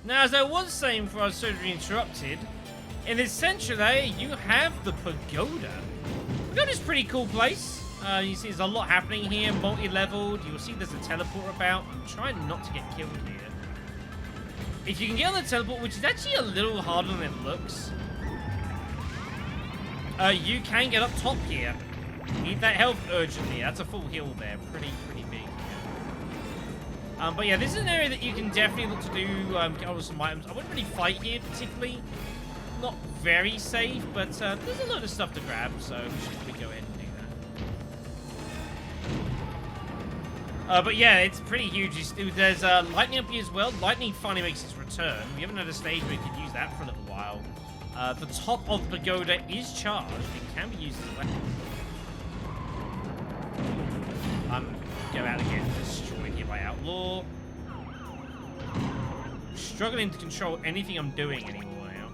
Now, as I was saying before I was sort of interrupted, in this central area, you have the Pagoda. Pagoda's a pretty cool place. You see there's a lot happening here, multi-leveled. You'll see there's a teleport about. I'm trying not to get killed here. If you can get on the teleport, which is actually a little harder than it looks, you can get up top here. Need that health urgently. That's a full heal there. Pretty big here. But yeah, this is an area that you can definitely look to do, get on some items. I wouldn't really fight here particularly. Not very safe, but there's a lot of stuff to grab, so we should probably go ahead and do that. But yeah, it's pretty huge. There's lightning up here as well. Lightning finally makes its return. We haven't had a stage where we could use that for a little while. The top of the Pagoda is charged. It can be used as a weapon. Go out and get destroyed here by Outlaw. Struggling to control anything I'm doing anymore now.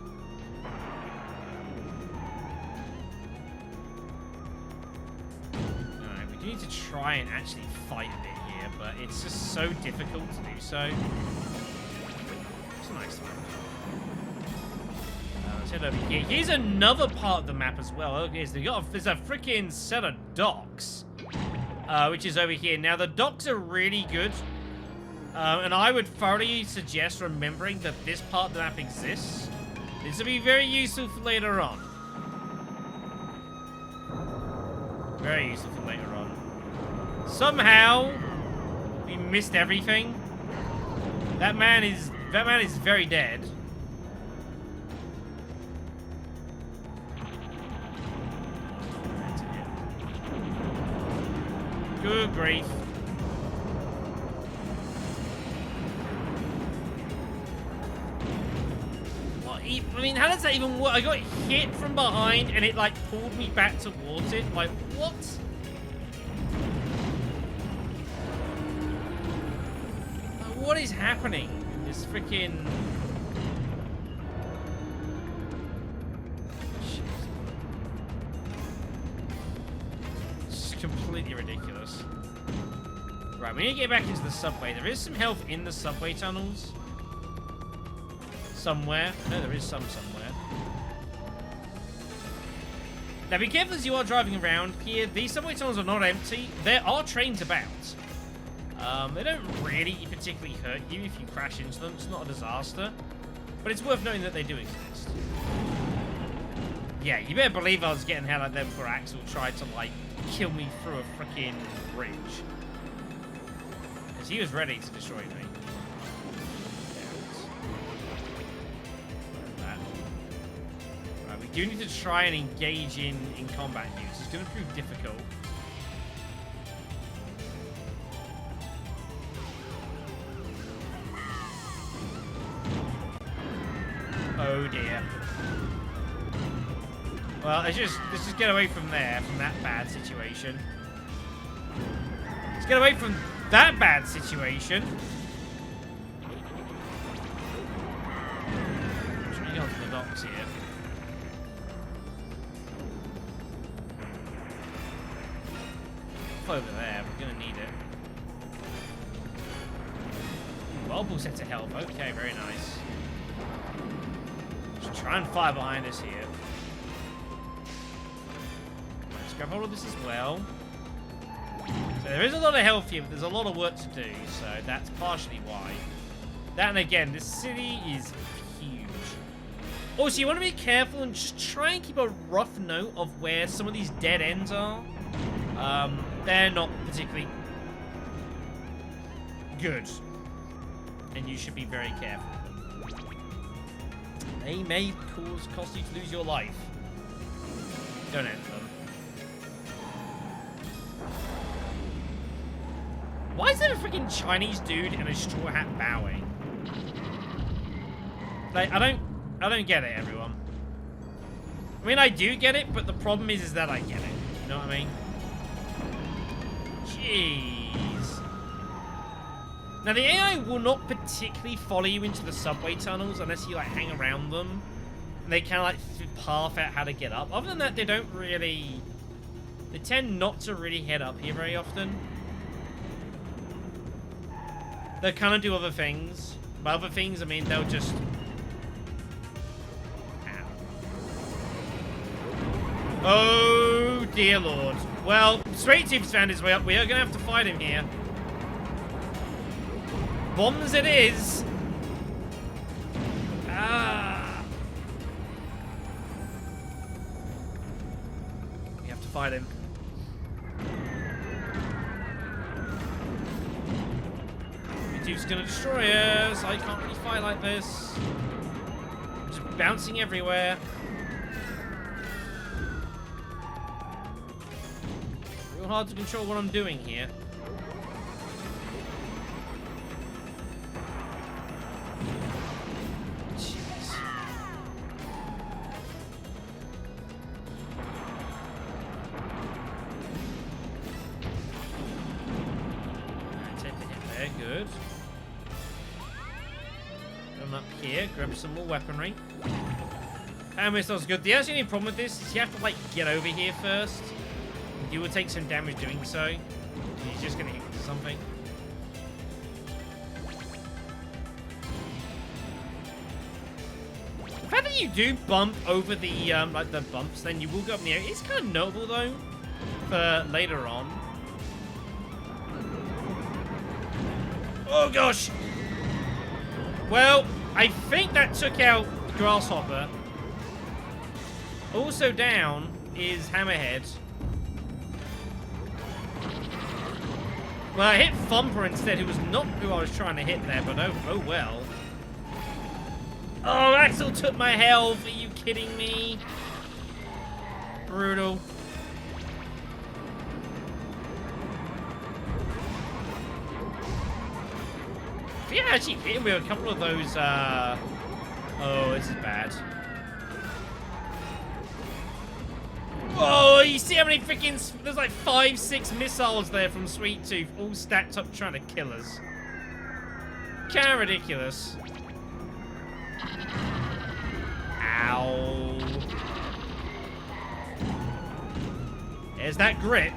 Alright, we do need to try and actually fight a bit here, but it's just so difficult to do so. It's a nice one. Let's head over here. Here's another part of the map as well. Okay, so there's a freaking set of docks. Which is over here. Now, the docks are really good. And I would thoroughly suggest remembering that this part of the map exists. This will be very useful for later on. Very useful for later on. Somehow, we missed everything. That man is very dead. Good grief. What? I mean, how does that even work? I got hit from behind and it, like, pulled me back towards it. Like, what? Like, what is happening in this freaking... Completely ridiculous. Right, we need to get back into the subway. There is some health in the subway tunnels. Somewhere. I know there is some somewhere. Now be careful as you are driving around here. These subway tunnels are not empty. There are trains about. They don't really particularly hurt you if you crash into them. It's not a disaster. But it's worth knowing that they do exist. Yeah, you better believe I was getting hell at them before Axel tried to, like, kill me through a freaking bridge. Because he was ready to destroy me. Right, we do need to try and engage in combat use. It's going to prove difficult. Oh dear. Well, let's just get away from there, from that bad situation. Let's get away from that bad situation. I'm trying to get onto the docks here. Over there, we're gonna need it. Multiple sets of health. Okay, very nice. Just try and fire behind us here. Let's grab hold of this as well. So there is a lot of health here, but there's a lot of work to do, so that's partially why. That, and again, this city is huge. Also, you want to be careful and just try and keep a rough note of where some of these dead ends are. They're not particularly good, and you should be very careful with them. They may cost you to lose your life. Don't enter them. Why is there a freaking Chinese dude in a straw hat bowing? Like, I don't get it, everyone. I mean, I do get it, but the problem is that I get it. You know what I mean? Jeez. Now, the AI will not particularly follow you into the subway tunnels unless you, like, hang around them. And they kind of, like, path out how to get up. Other than that, they don't really... They tend not to really head up here very often. They kind of do other things. But other things, I mean, they'll just... Ow. Oh, dear Lord. Well, Sweet Tooth's found his way up. We are going to have to fight him here. Bombs it is. Ah. We have to fight him. Dude's gonna destroy us. I can't really fight like this. I'm just bouncing everywhere. Real hard to control what I'm doing here. Jeez. Take the hit there, good. Up here, grab some more weaponry. And missiles good. The only problem with this is you have to like get over here first. You will take some damage doing so. He's just gonna hit into something. The fact that you do bump over the like the bumps, then you will go up in the air. It's kind of notable though for later on. Oh gosh. Well, I think that took out Grasshopper. Also down is Hammerhead. Well, I hit Thumper instead, who was not who I was trying to hit there, but oh well. Oh, Axel took my health. Are you kidding me? Brutal. Yeah, actually hit him with a couple of those, Oh, this is bad. Oh, you see how many freaking... There's like 5, 6 missiles there from Sweet Tooth, all stacked up trying to kill us. Kinda ridiculous. Ow. There's that grip.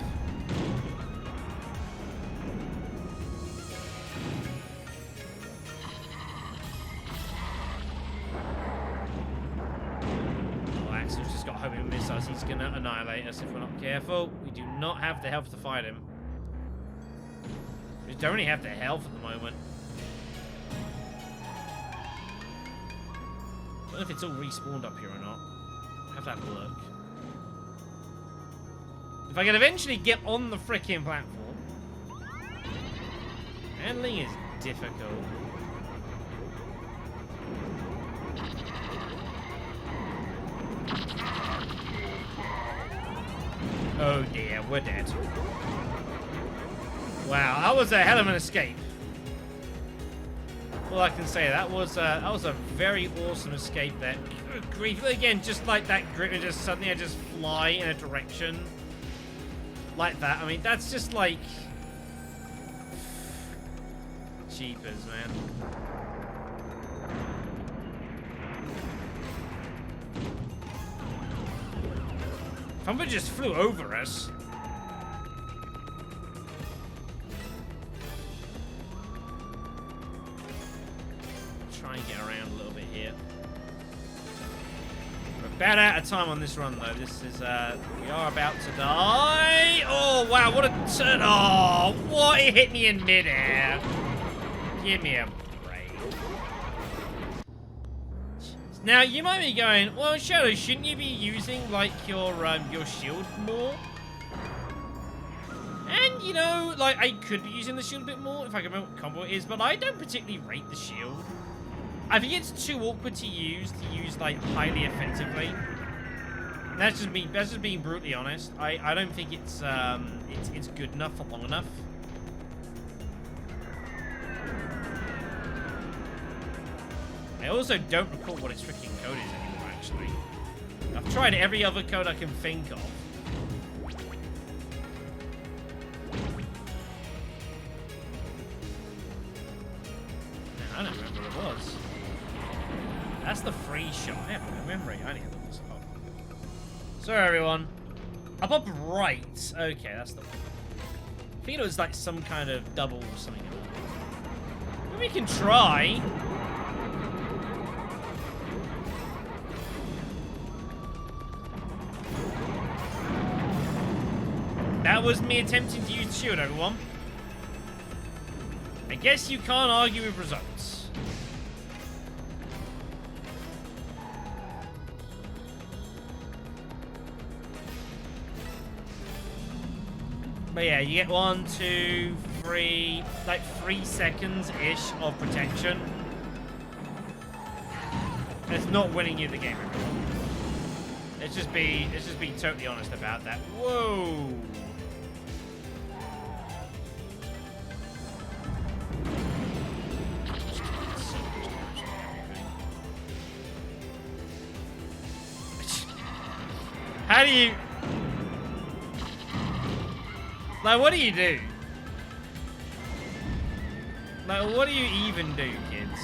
He's gonna annihilate us if we're not careful. We do not have the health to fight him. We don't really have the health at the moment. I don't know if it's all respawned up here or not. I have to have a look. If I can eventually get on the frickin' platform. Handling is difficult. Oh dear, we're dead. Wow, that was a hell of an escape. All I can say, that was a very awesome escape there. Good grief, again, just like that grip, and just suddenly I just fly in a direction like that. I mean, that's just like cheapers, man. Thumper just flew over us. Try and get around a little bit here. We're about out of time on this run, though. This is, we are about to die. Oh, wow, what a turn. Oh, what? It hit me in midair. Give me a break. Now, you might be going, well, Shadow, shouldn't you be using, like, your shield more? And, you know, like, I could be using the shield a bit more if I can remember what combo it is, but I don't particularly rate the shield. I think it's too awkward to use, like, highly effectively. That's just being brutally honest. I don't think it's good enough for long enough. I also don't recall what its freaking code is anymore, actually. I've tried every other code I can think of. I don't remember what it was. That's the free shot. I have no memory. I need to look this up. Sorry, everyone. Up right. Okay, that's the one. I think it was like some kind of double or something. Maybe we can try. That was me attempting to use shield, everyone. I guess you can't argue with results. But yeah, you get 1, 2, 3, like 3 seconds-ish of protection. It's not winning you the game, everyone. Let's just be totally honest about that. Whoa! How do you... Like, what do you do? Like, what do you even do, kids?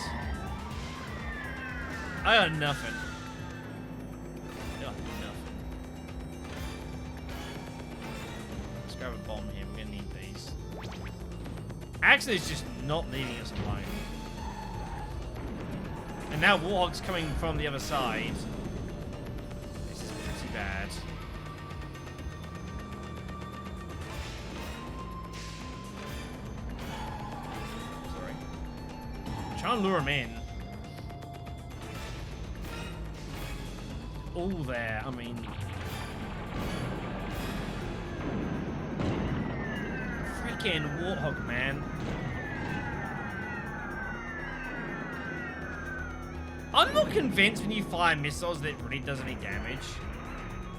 I got nothing. I got nothing. Let's grab a bomb here. We're gonna need these. Actually, it's just not leaving us alone. And now Warhog's coming from the other side. This is pretty bad. Sorry. I'm trying to lure him in. All there, I mean... Freaking Warthog, man. I'm not convinced when you fire missiles that it really does any damage.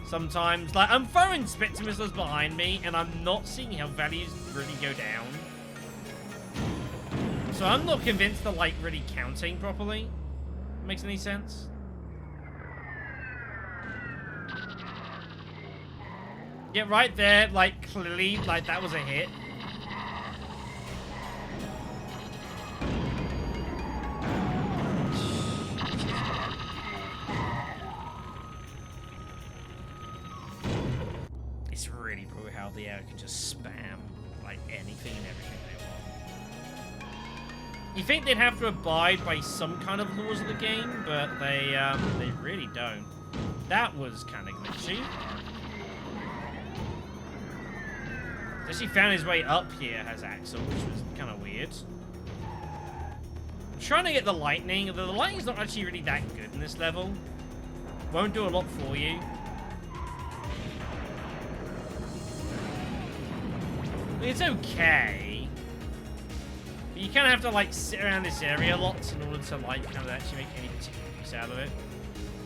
Sometimes, like, I'm throwing Spectre missiles behind me, and I'm not seeing health values really go down. So I'm not convinced they're, like, really counting properly. Makes any sense? Yeah, right there, like, clearly, like, that was a hit. It's really brutal how the air can just spam, like, anything and everything they want. You think they'd have to abide by some kind of laws of the game, but they really don't. That was kind of glitchy. He found his way up here as Axel, which was kind of weird. I'm trying to get the lightning, although the lightning's not actually really that good in this level. Won't do a lot for you. It's okay. But you kind of have to, like, sit around this area a lot in order to, like, kind of actually make any particular use out of it.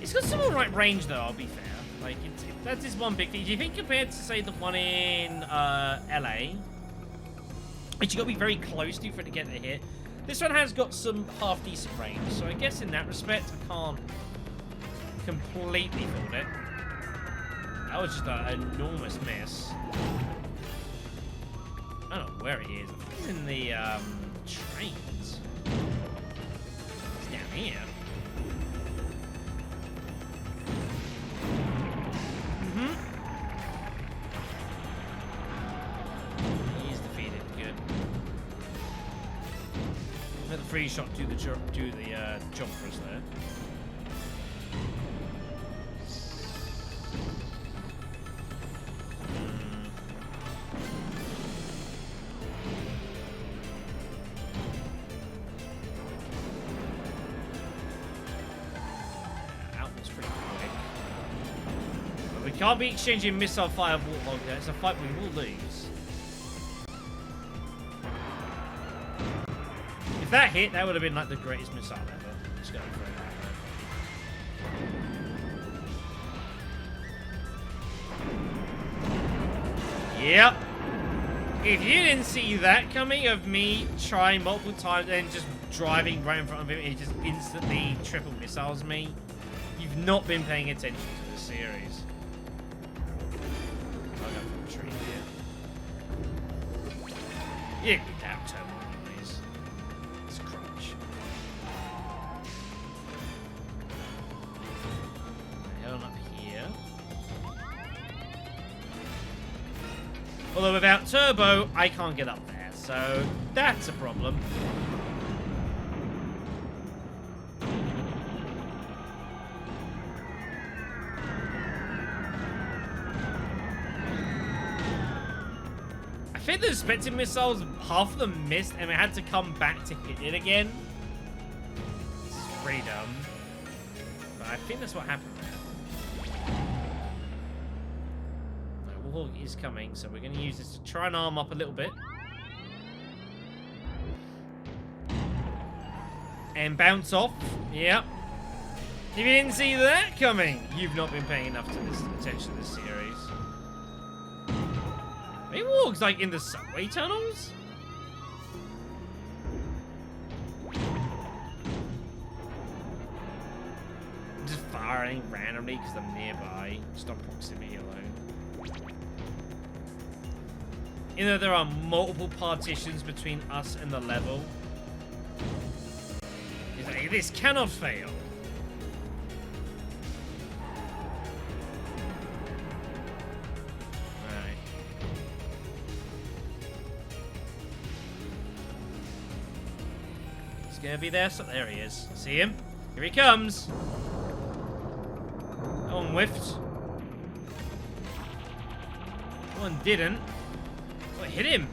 It's got some alright range, though, I'll be fair. Like, that's just one big thing. Do you think compared to, say, the one in LA, which you got to be very close to for it to get the hit, this one has got some half-decent range. So I guess in that respect, I can't completely fault it. That was just an enormous miss. I don't know where he is. I think he's in the trains. He's down here. He's defeated. Good. Let the free shot do the job for us there. Can't be exchanging missile fire Warthog there. It's a fight we will lose. If that hit, that would have been like the greatest missile ever. Just going for it. Yep. If you didn't see that coming of me trying multiple times and just driving right in front of him, he just instantly triple missiles me, you've not been paying attention to the series. Yeah, damn turbo anyways. It's crunch. Head on up here. Although without turbo, I can't get up there, so that's a problem. think the Spectre missiles, half of them missed, and we had to come back to hit it again. It's pretty dumb. But I think that's what happened there. No, Warhawk is coming, so we're going to use this to try and arm up a little bit. And bounce off. Yep. If you didn't see that coming, you've not been paying enough to this attention to this series. He walks like in the subway tunnels? Just firing randomly because I'm nearby. Just on proximity alone. Even though there are multiple partitions between us and the level. He's like, this cannot fail. Gonna be there, so there he is. See him? Here he comes. That one whiffed. That one didn't. Oh, it hit him.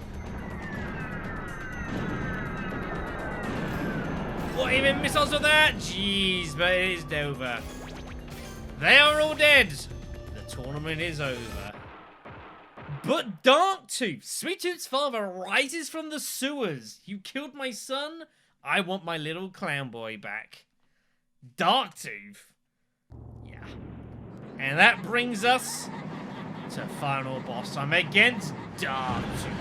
What even missiles are that? Jeez, but it is over. They are all dead. The tournament is over. But Darktooth, Sweet Tooth's father, rises from the sewers. You killed my son? I want my little clown boy back. Darktooth. Yeah. And that brings us to final boss time against Darktooth.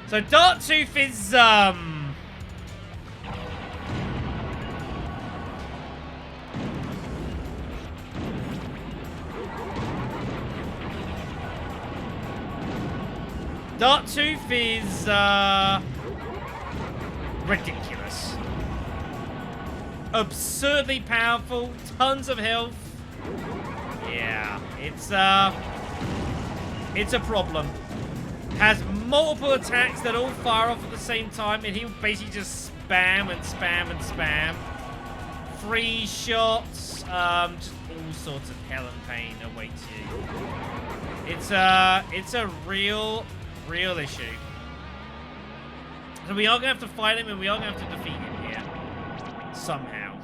So Darktooth is, Darktooth is, ridiculous. Absurdly powerful, tons of health. Yeah, it's a problem. Has multiple attacks that all fire off at the same time, and he'll basically just spam and spam and spam. Free shots, just all sorts of hell and pain awaits you. It's a real issue. So we are going to have to fight him, and we are going to have to defeat him here. Somehow.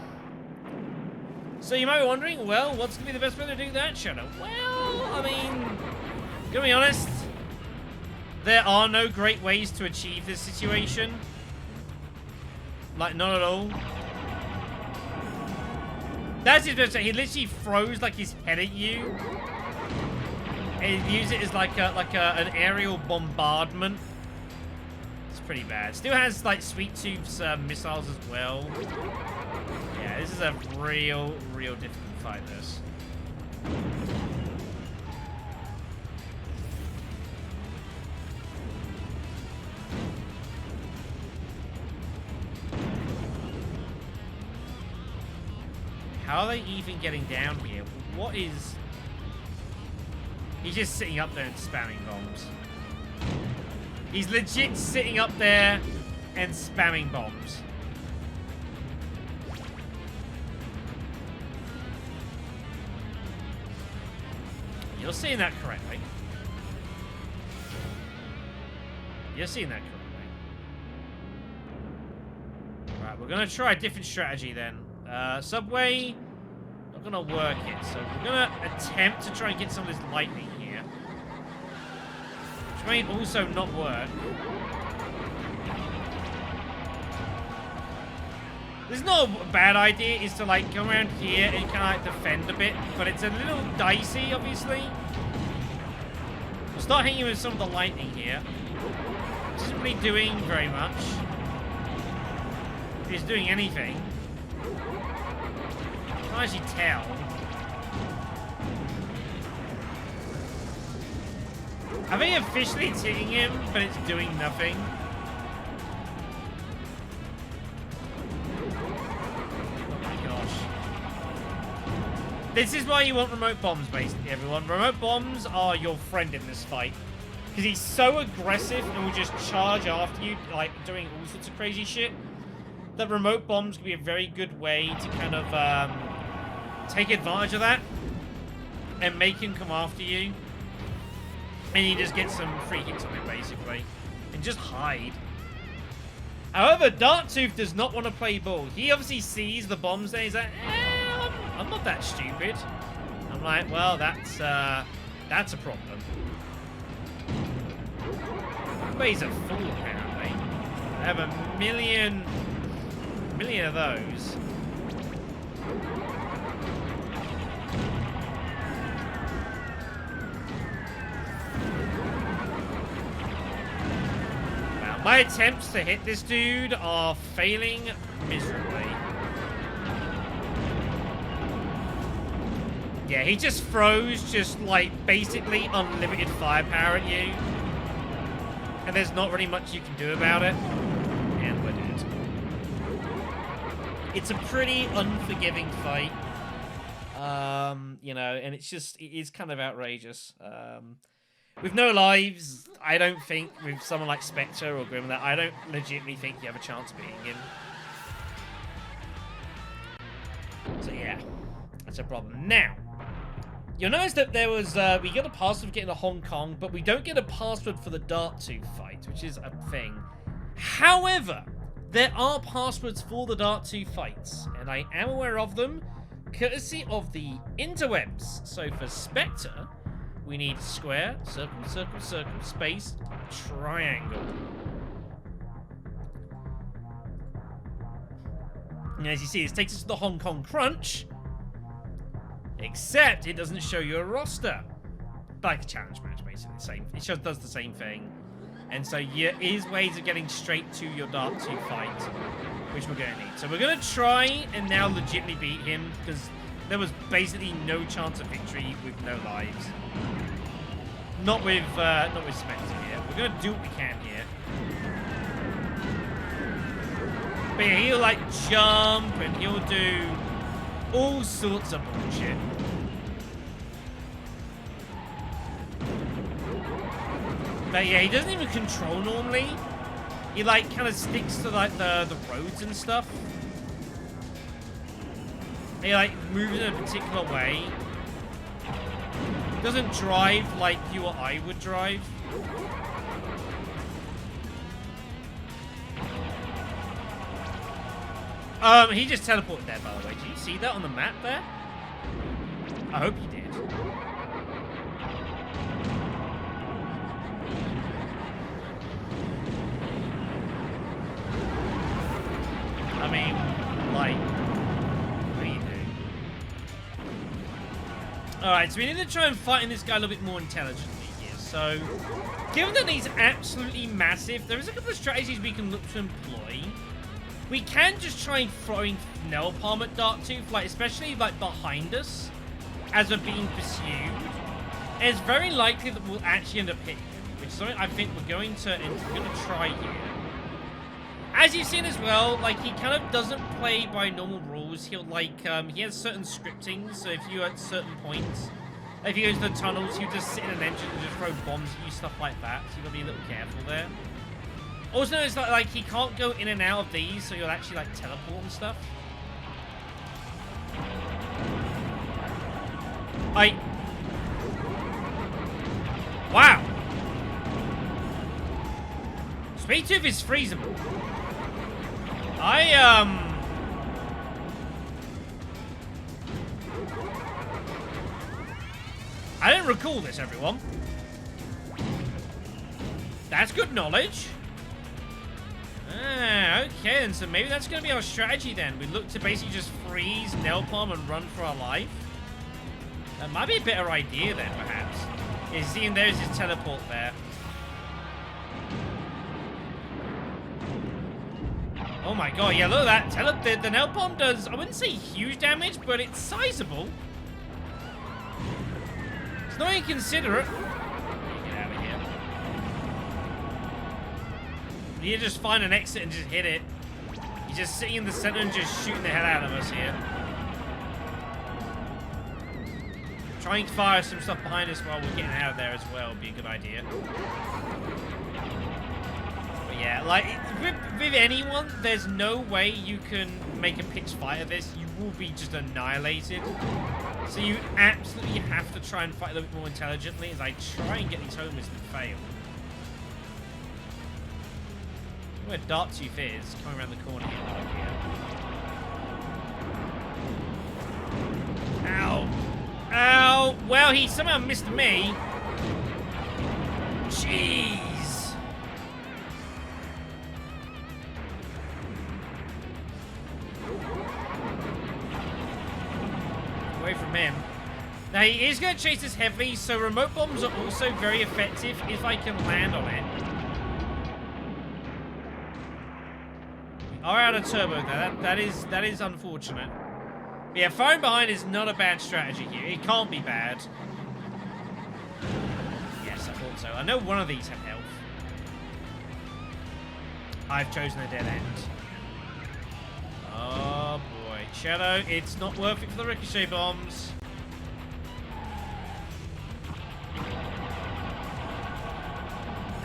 So you might be wondering, well, what's going to be the best way to do that, Shadow? Well, I mean, to be honest, there are no great ways to achieve this situation. Like, not at all. That's his best. He literally throws, like, his head at you. And use it as, like an aerial bombardment. Pretty bad. Still has like Sweet Tooth's missiles as well. Yeah, this is a real difficult fight. This. How are they even getting down here? What is? He's just sitting up there and spamming bombs. He's legit sitting up there and spamming bombs. You're seeing that correctly. You're seeing that correctly. Right, we're going to try a different strategy then. Subway, not going to work it. So we're going to attempt to try and get some of this lightning here. May also not work. This is not a bad idea, is to like go around here and kind of like defend a bit, but it's a little dicey, obviously. We'll start hitting with some of the lightning here. Which isn't really doing very much. If it's doing anything. I can't actually tell. I think officially it's hitting him, but it's doing nothing. Oh my gosh. This is why you want remote bombs, basically, everyone. Remote bombs are your friend in this fight. Because he's so aggressive and will just charge after you, like, doing all sorts of crazy shit. That remote bombs can be a very good way to kind of take advantage of that. And make him come after you. And you just get some free hits on it, basically. And just hide. However, Darktooth does not want to play ball. He obviously sees the bombs there. He's like, I'm not that stupid. I'm like, well, that's a problem. But he's a fool, apparently. I have a million of those. Wow, my attempts to hit this dude are failing miserably. Yeah, he just throws just like basically unlimited firepower at you. And there's not really much you can do about it. And we're dead. It's a pretty unforgiving fight. You know, and it is kind of outrageous. With no lives, I don't think, with someone like Spectre or Grim, that I don't legitimately think you have a chance of beating him. So yeah, that's a problem. Now, you'll notice that there was, we get a password for getting to Hong Kong, but we don't get a password for the Darktooth fight, which is a thing. However, there are passwords for the Darktooth fights, and I am aware of them, courtesy of the interwebs. So for Spectre, we need square, circle, circle, circle, space, triangle. And as you see, this takes us to the Hong Kong Crunch. Except it doesn't show you a roster. Like a challenge match, basically. It just does the same thing. And so there is ways of getting straight to your Darktooth fight, which we're going to need. So we're going to try and now legitimately beat him, because there was basically no chance of victory with no lives. Not with Spectre here. We're going to do what we can here. But yeah, he'll like jump and he'll do all sorts of bullshit. But yeah, he doesn't even control normally. He like kind of sticks to like the roads and stuff. He like moves in a particular way. Doesn't drive like you or I would drive. He just teleported there, by the way. Do you see that on the map there? I hope you did. I mean, like, what do you do? Alright, so we need to try and fight this guy a little bit more intelligently here. So, given that he's absolutely massive, there is a couple of strategies we can look to employ. We can just try throwing nail palm at Darktooth, like especially like behind us, as we're being pursued. And it's very likely that we'll actually end up hitting him, which is something I think we're going to try here. As you've seen as well, like he kind of doesn't play by normal rules. He'll like he has certain scripting, so if you're at certain points, if he goes to the tunnels, he'll just sit in an engine and just throw bombs at you, stuff like that. So you gotta be a little careful there. Also, it's like he can't go in and out of these, so you'll actually like teleport and stuff. Wow! Sweet Tooth is freezable. I didn't recall this, everyone. That's good knowledge. Okay, and so maybe that's going to be our strategy then. We look to basically just freeze, nail palm, and run for our life. That might be a better idea then, perhaps. Yeah, see, and there's his teleport there. Oh my god, yeah, look at that. The nail palm does, I wouldn't say huge damage, but it's sizable. It's not inconsiderate. Get out of here. You just find an exit and just hit it. He's just sitting in the center and just shooting the hell out of us here. Trying to fire some stuff behind us while we're getting out of there as well would be a good idea. Yeah, like, with anyone, there's no way you can make a pitched fight of this. You will be just annihilated. So you absolutely have to try and fight a little bit more intelligently as I try and get these homers that fail. Where Darktooth is, coming around the corner here. Ow! Ow! Well, he somehow missed me. Jeez! Away from him. Now, he is going to chase us heavily, so remote bombs are also very effective if I can land on it. We are out of turbo now. That is unfortunate. But yeah, firing behind is not a bad strategy here. It can't be bad. Yes, I thought so. I know one of these have health. I've chosen a dead end. Oh boy. Shadow, it's not worth it for the ricochet bombs.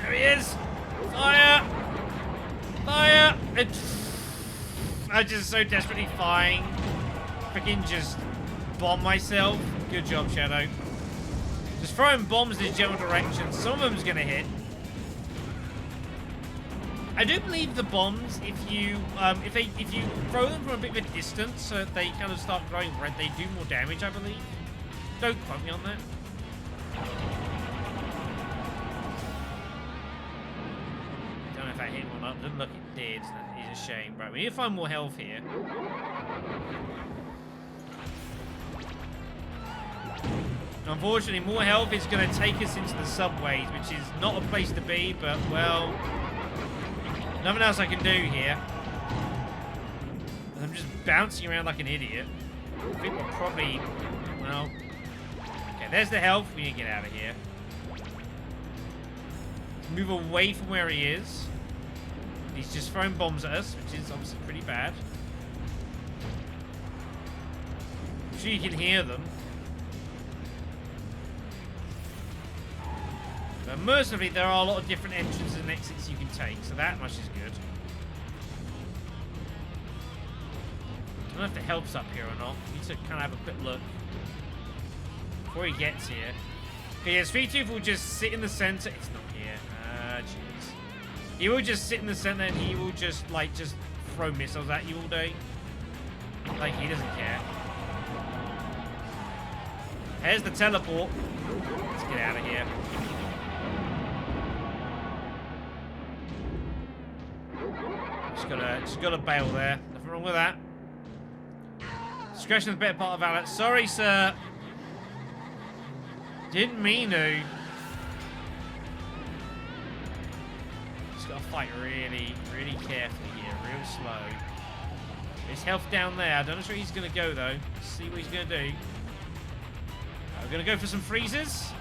There he is! Fire! Fire! I'm just so desperately firing. Freaking just bomb myself. Good job, Shadow. Just throwing bombs in general direction. Some of them's gonna hit. I do believe the bombs, if you throw them from a bit of a distance, so that they kind of start glowing red, they do more damage, I believe. Don't quote me on that. Don't know if that hit or not. Doesn't look it did. That is a shame. Right, we need to find more health here. Unfortunately, more health is going to take us into the subways, which is not a place to be, but, well, nothing else I can do here. I'm just bouncing around like an idiot. I think we're probably, well, okay, there's the health. We need to get out of here. Move away from where he is. He's just throwing bombs at us, which is obviously pretty bad. I'm sure you can hear them. But mercifully, there are a lot of different entrances and exits you can take, so that much is good. I don't know if the help's up here or not. We need to kind of have a quick look before he gets here. Okay, yeah, Sweet Tooth will just sit in the center. It's not here. Ah, jeez. He will just sit in the center and he will just, like, just throw missiles at you all day. Like, he doesn't care. There's the teleport. Let's get out of here. Just gotta bail there. Nothing wrong with that. Discretion is the better part of valor. Sorry, sir. Didn't mean to. Just gotta fight really, really carefully here. Real slow. His health down there. I don't know where he's gonna go though. Let's see what he's gonna do. We're gonna go for some freezes.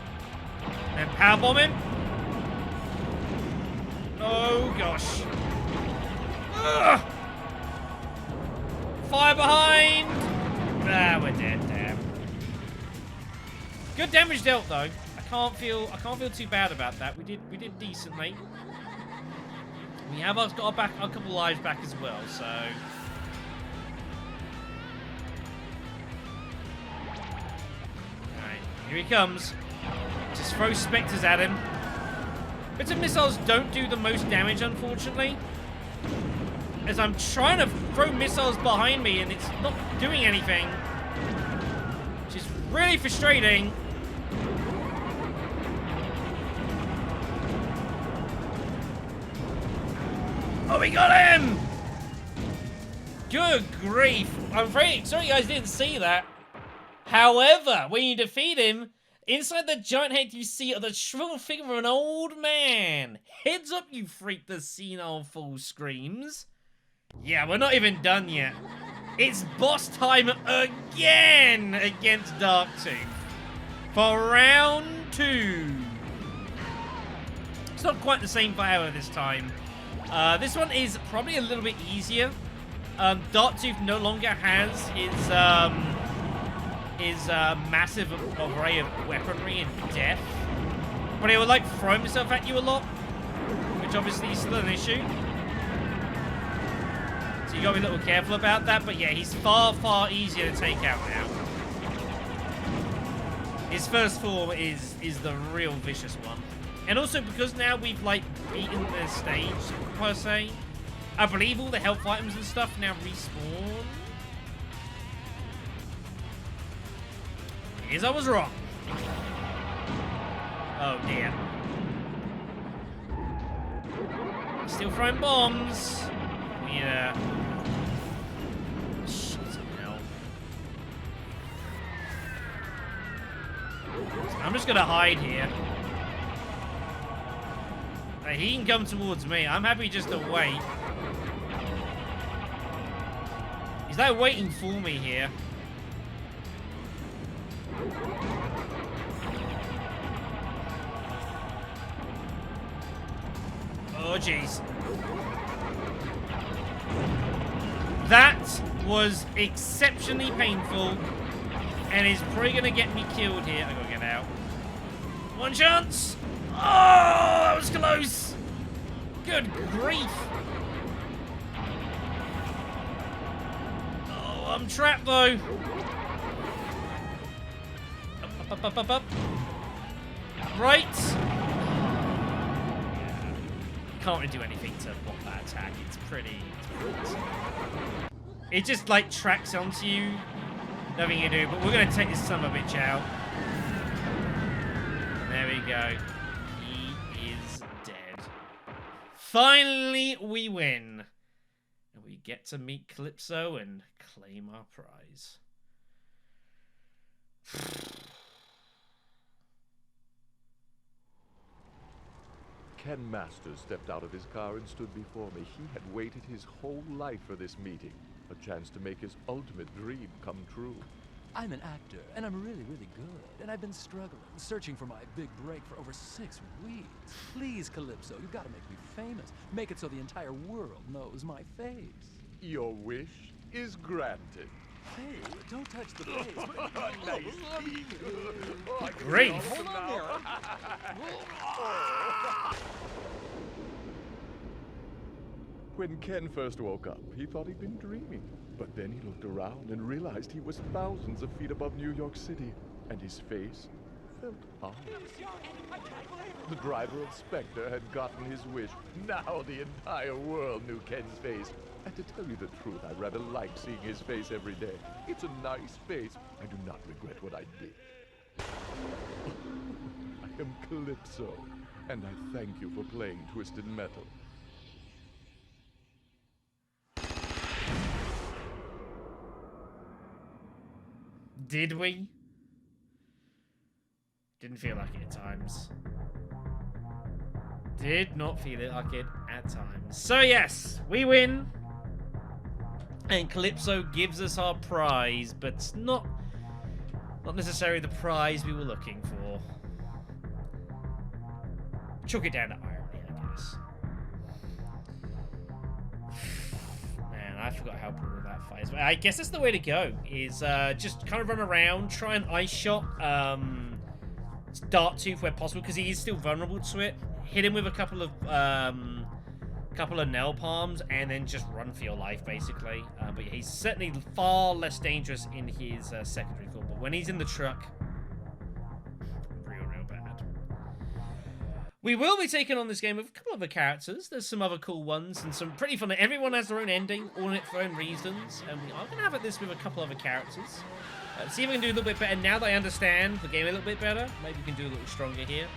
And powerbomb him. Oh gosh. Ugh. Fire behind! Ah, we're dead, damn. Good damage dealt though. I can't feel too bad about that. We did decently. We have got a couple lives back as well, so. Alright, here he comes. Just throw specters at him. Bits of missiles don't do the most damage, unfortunately. As I'm trying to throw missiles behind me and it's not doing anything. Which is really frustrating. Oh, we got him! Good grief. I'm afraid, sorry you guys didn't see that. However, when you defeat him, inside the giant head you see the shriveled figure of an old man. Heads up, you freak, the senile fool screams. Yeah, we're not even done yet. It's boss time again against Darktooth for round 2. It's not quite the same power this time. This one is probably a little bit easier. Darktooth no longer has his massive array of weaponry and death, but he would like throw himself at you a lot, which obviously is still an issue. So you gotta be a little careful about that. But yeah, he's far, far easier to take out now. His first form is the real vicious one. And also because now we've like beaten the stage, per se, I believe all the health items and stuff now respawn. Because I was wrong. Oh dear. Still throwing bombs. Yeah. Shit, hell. I'm just gonna hide here. He can come towards me. I'm happy just to wait. He's like waiting for me here. Oh, jeez. That was exceptionally painful and is probably going to get me killed here. I got to get out. One chance. Oh, that was close. Good grief. Oh, I'm trapped though. Up. Right. Can't really do anything to block that attack. It's pretty. It just like tracks onto you. Nothing you do, but we're going to take this son of a bitch out. There we go. He is dead. Finally, we win. And we get to meet Calypso and claim our prize. Ken Masters stepped out of his car and stood before me. He had waited his whole life for this meeting. A chance to make his ultimate dream come true. I'm an actor, and I'm really, really good. And I've been struggling, searching for my big break for over 6 weeks. Please, Calypso, you've got to make me famous. Make it so the entire world knows my face. Your wish is granted. Hey, don't touch the face. Nice. Grief. Hold on there. When Ken first woke up, he thought he'd been dreaming. But then he looked around and realized he was thousands of feet above New York City, and his face felt hard. The driver of Spectre had gotten his wish. Now the entire world knew Ken's face. And to tell you the truth, I rather like seeing his face every day. It's a nice face. I do not regret what I did. I am Calypso, and I thank you for playing Twisted Metal. Did we? Didn't feel like it at times. Did not feel it like it at times. So yes, we win. And Calypso gives us our prize, but not necessarily the prize we were looking for. Chalk it down to irony, I guess. Man, I forgot how brutal that fight is. I guess that's the way to go, is just kind of run around, try and ice shot Darktooth where possible, because he is still vulnerable to it. Hit him with a couple of nail palms, and then just run for your life, basically. But he's certainly far less dangerous in his secondary form. But when he's in the truck, real bad. We will be taking on this game with a couple of other characters. There's some other cool ones and some pretty fun. Everyone has their own ending, all in it for their own reasons. And we are going to have this with a couple other characters. See if we can do a little bit better. Now that I understand the game a little bit better, maybe we can do a little stronger here.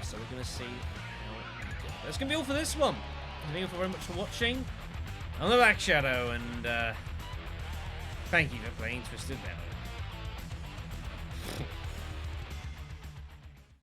So we're going to see how we go. That's going to be all for this one. Thank you very much for watching. I'm the Black Shadow, and thank you for playing Twisted Metal.